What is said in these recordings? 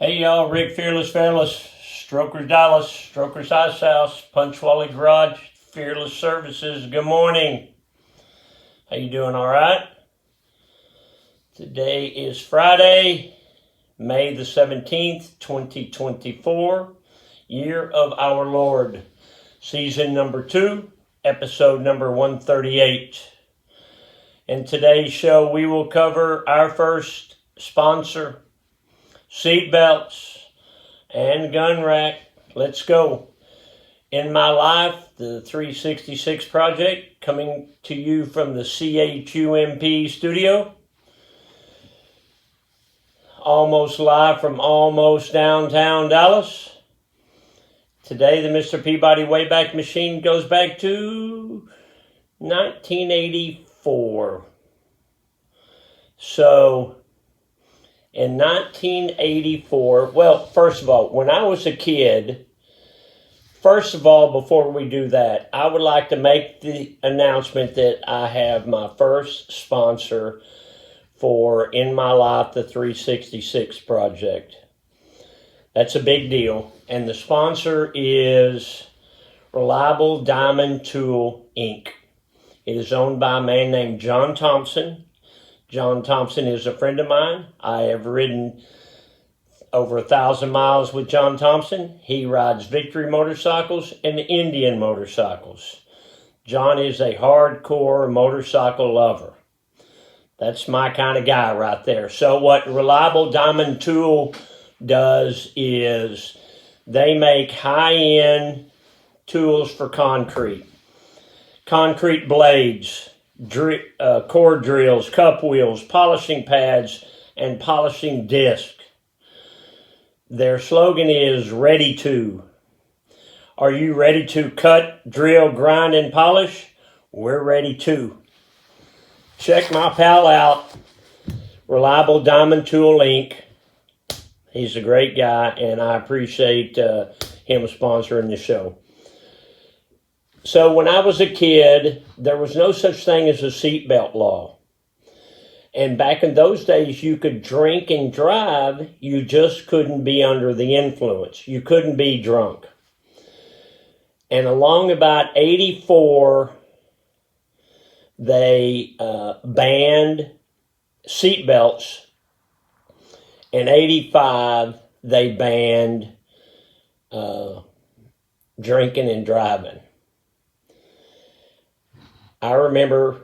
Hey y'all, Rick Fearless Fearless, Strokers Dallas, Strokers Ice House, Punch Wally Garage, Fearless Services. Good morning. How you doing? All right? Today is Friday, May the 17th, 2024, year of our Lord, season number 2, episode number 138. In today's show, we will cover our first sponsor, Seatbelts and gun rack. Let's go. In my life, the 366 project, coming to you from the CHUMP studio. Almost live from almost downtown Dallas. Today, the Mr. Peabody Wayback Machine goes back to 1984. So, in 1984, well, first of all, when I was a kid, before we do that, I would like to make the announcement that I have my first sponsor for In My Life, the 366 project. That's a big deal. And the sponsor is Reliable Diamond Tool, Inc. It is owned by a man named John Thompson. John Thompson is a friend of mine. I have ridden over 1,000 miles with John Thompson. He rides Victory motorcycles and Indian motorcycles. John is a hardcore motorcycle lover. That's my kind of guy right there. So what Reliable Diamond Tool does is they make high-end tools for concrete blades, core drills, cup wheels, polishing pads, and polishing disc. Their slogan is ready to. Are you ready to cut, drill, grind, and polish? We're ready to. Check my pal out, Reliable Diamond Tool Inc. He's a great guy, and I appreciate him sponsoring the show. So when I was a kid, there was no such thing as a seatbelt law. And back in those days, you could drink and drive. You just couldn't be under the influence. You couldn't be drunk. And along about 84, they banned seatbelts. In 85, they banned drinking and driving. I remember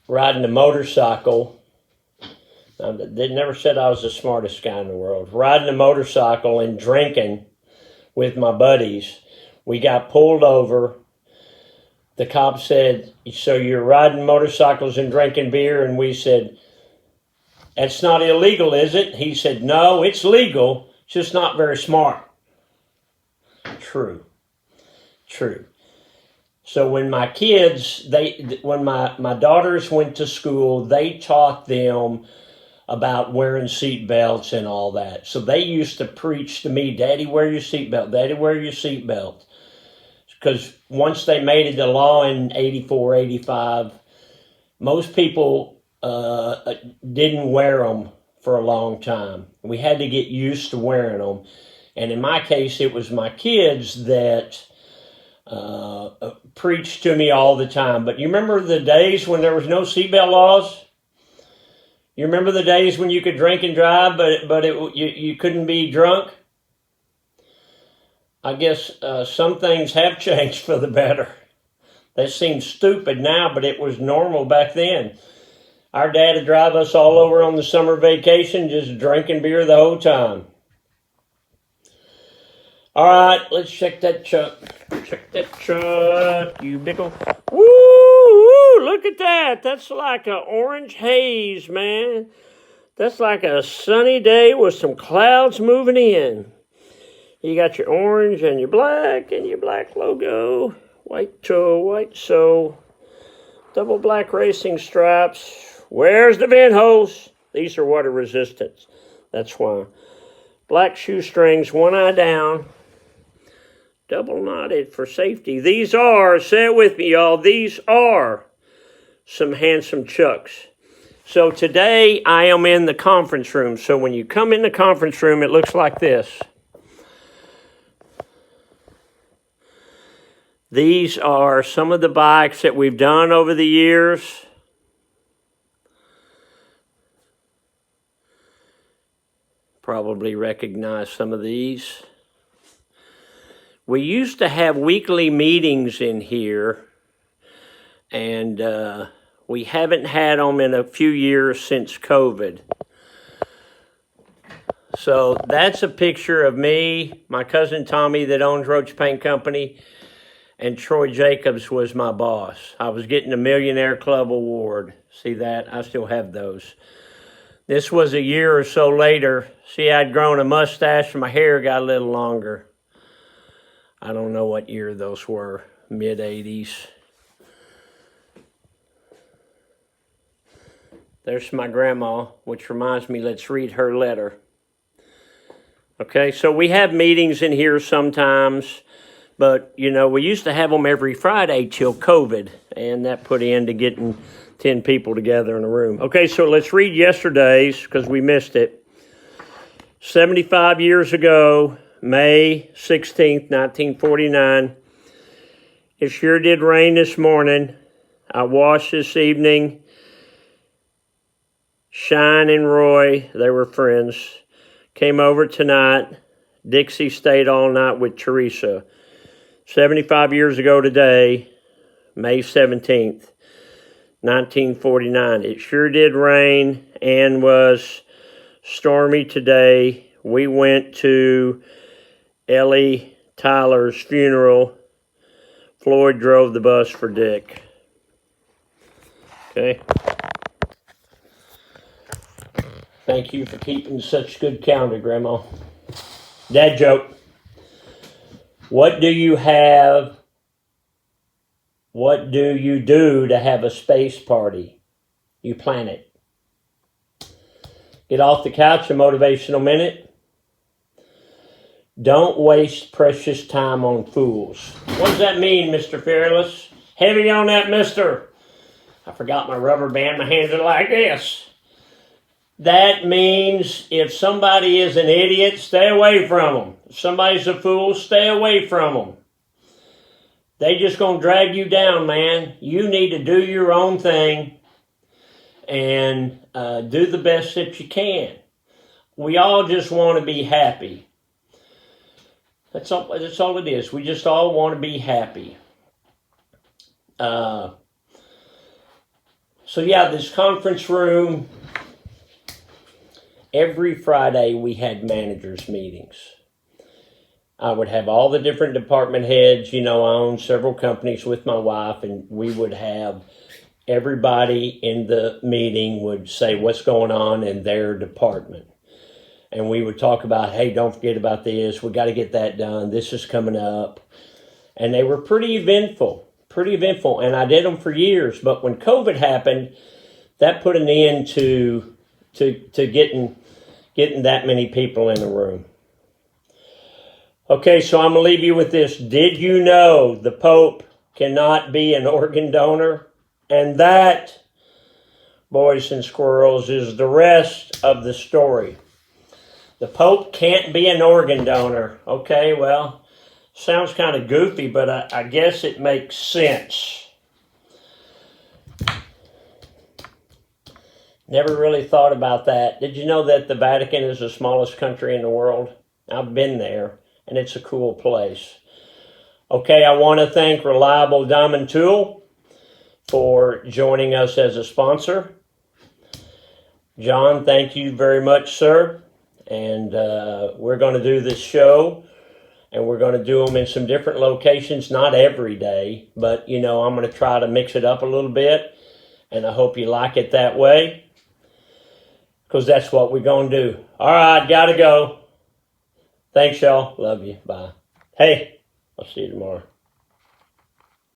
riding a motorcycle. They never said I was the smartest guy in the world. Riding a motorcycle and drinking with my buddies. We got pulled over. The cop said, "So you're riding motorcycles and drinking beer?" And we said, "That's not illegal, is it?" He said, "No, it's legal. It's just not very smart." True. So when my kids, when my daughters went to school, they taught them about wearing seatbelts and all that. So they used to preach to me, "Daddy, wear your seatbelt. Daddy, wear your seatbelt." Because once they made it a law in 84, 85, most people didn't wear them for a long time. We had to get used to wearing them. And in my case, it was my kids that preached to me all the time. But you remember the days when there was no seatbelt laws? You remember the days when you could drink and drive, but you couldn't be drunk? I guess some things have changed for the better. That seems stupid now, but it was normal back then. Our dad would drive us all over on the summer vacation, just drinking beer the whole time. All right, let's check that truck. You big ol'. Woo! Look at that. That's like an orange haze, man. That's like a sunny day with some clouds moving in. You got your orange and your black logo. White toe, white sole. Double black racing stripes. Where's the vent hose? These are water resistant. That's why. Black shoestrings, one eye down. Double knotted for safety. These are, say it with me, y'all, these are some handsome chucks. So today I am in the conference room. So when you come in the conference room, it looks like this. These are some of the bikes that we've done over the years. Probably recognize some of these. We used to have weekly meetings in here, and we haven't had them in a few years since COVID. So that's a picture of me, my cousin Tommy that owns Roach Paint Company, and Troy Jacobs was my boss. I was getting a Millionaire Club award. See that? I still have those. This was a year or so later. See, I'd grown a mustache and my hair got a little longer. I don't know what year those were, mid-80s. There's my grandma, which reminds me, let's read her letter. Okay, so we have meetings in here sometimes, but, you know, we used to have them every Friday till COVID, and that put into getting 10 people together in a room. Okay, so let's read yesterday's, because we missed it. 75 years ago, May 16th, 1949, it sure did rain this morning. I washed this evening. Shine and Roy, they were friends, came over tonight. Dixie stayed all night with Teresa. 75 years ago today, May 17th, 1949. It sure did rain and was stormy today. We went to Ellie Tyler's funeral. Floyd drove the bus for Dick. Okay. Thank you for keeping such good calendar, Grandma. Dad joke. What do you have? What do you do to have a space party? You plan it. Get off the couch, a motivational minute. Don't waste precious time on fools. What does that mean, Mr. Fearless? Heavy on that, mister. I forgot my rubber band. My hands are like this. That means if somebody is an idiot, stay away from them. If somebody's a fool, stay away from them. They just going to drag you down, man. You need to do your own thing and do the best that you can. We all just want to be happy. That's all it is. We just all want to be happy. So yeah, this conference room, every Friday we had managers meetings. I would have all the different department heads. You know, I own several companies with my wife, and we would have everybody in the meeting would say what's going on in their department. And we would talk about, hey, don't forget about this. We got to get that done. This is coming up. And they were pretty eventful. And I did them for years. But when COVID happened, that put an end to getting that many people in a room. Okay, so I'm going to leave you with this. Did you know the Pope cannot be an organ donor? And that, boys and squirrels, is the rest of the story. The Pope can't be an organ donor. Okay, well, sounds kind of goofy, but I guess it makes sense. Never really thought about that. Did you know that the Vatican is the smallest country in the world? I've been there, and it's a cool place. Okay, I want to thank Reliable Diamond Tool for joining us as a sponsor. John, thank you very much, sir. And we're going to do this show, and we're going to do them in some different locations, not every day, but, you know, I'm going to try to mix it up a little bit, and I hope you like it that way, because that's what we're going to do. All right, got to go. Thanks, y'all. Love you. Bye. Hey, I'll see you tomorrow.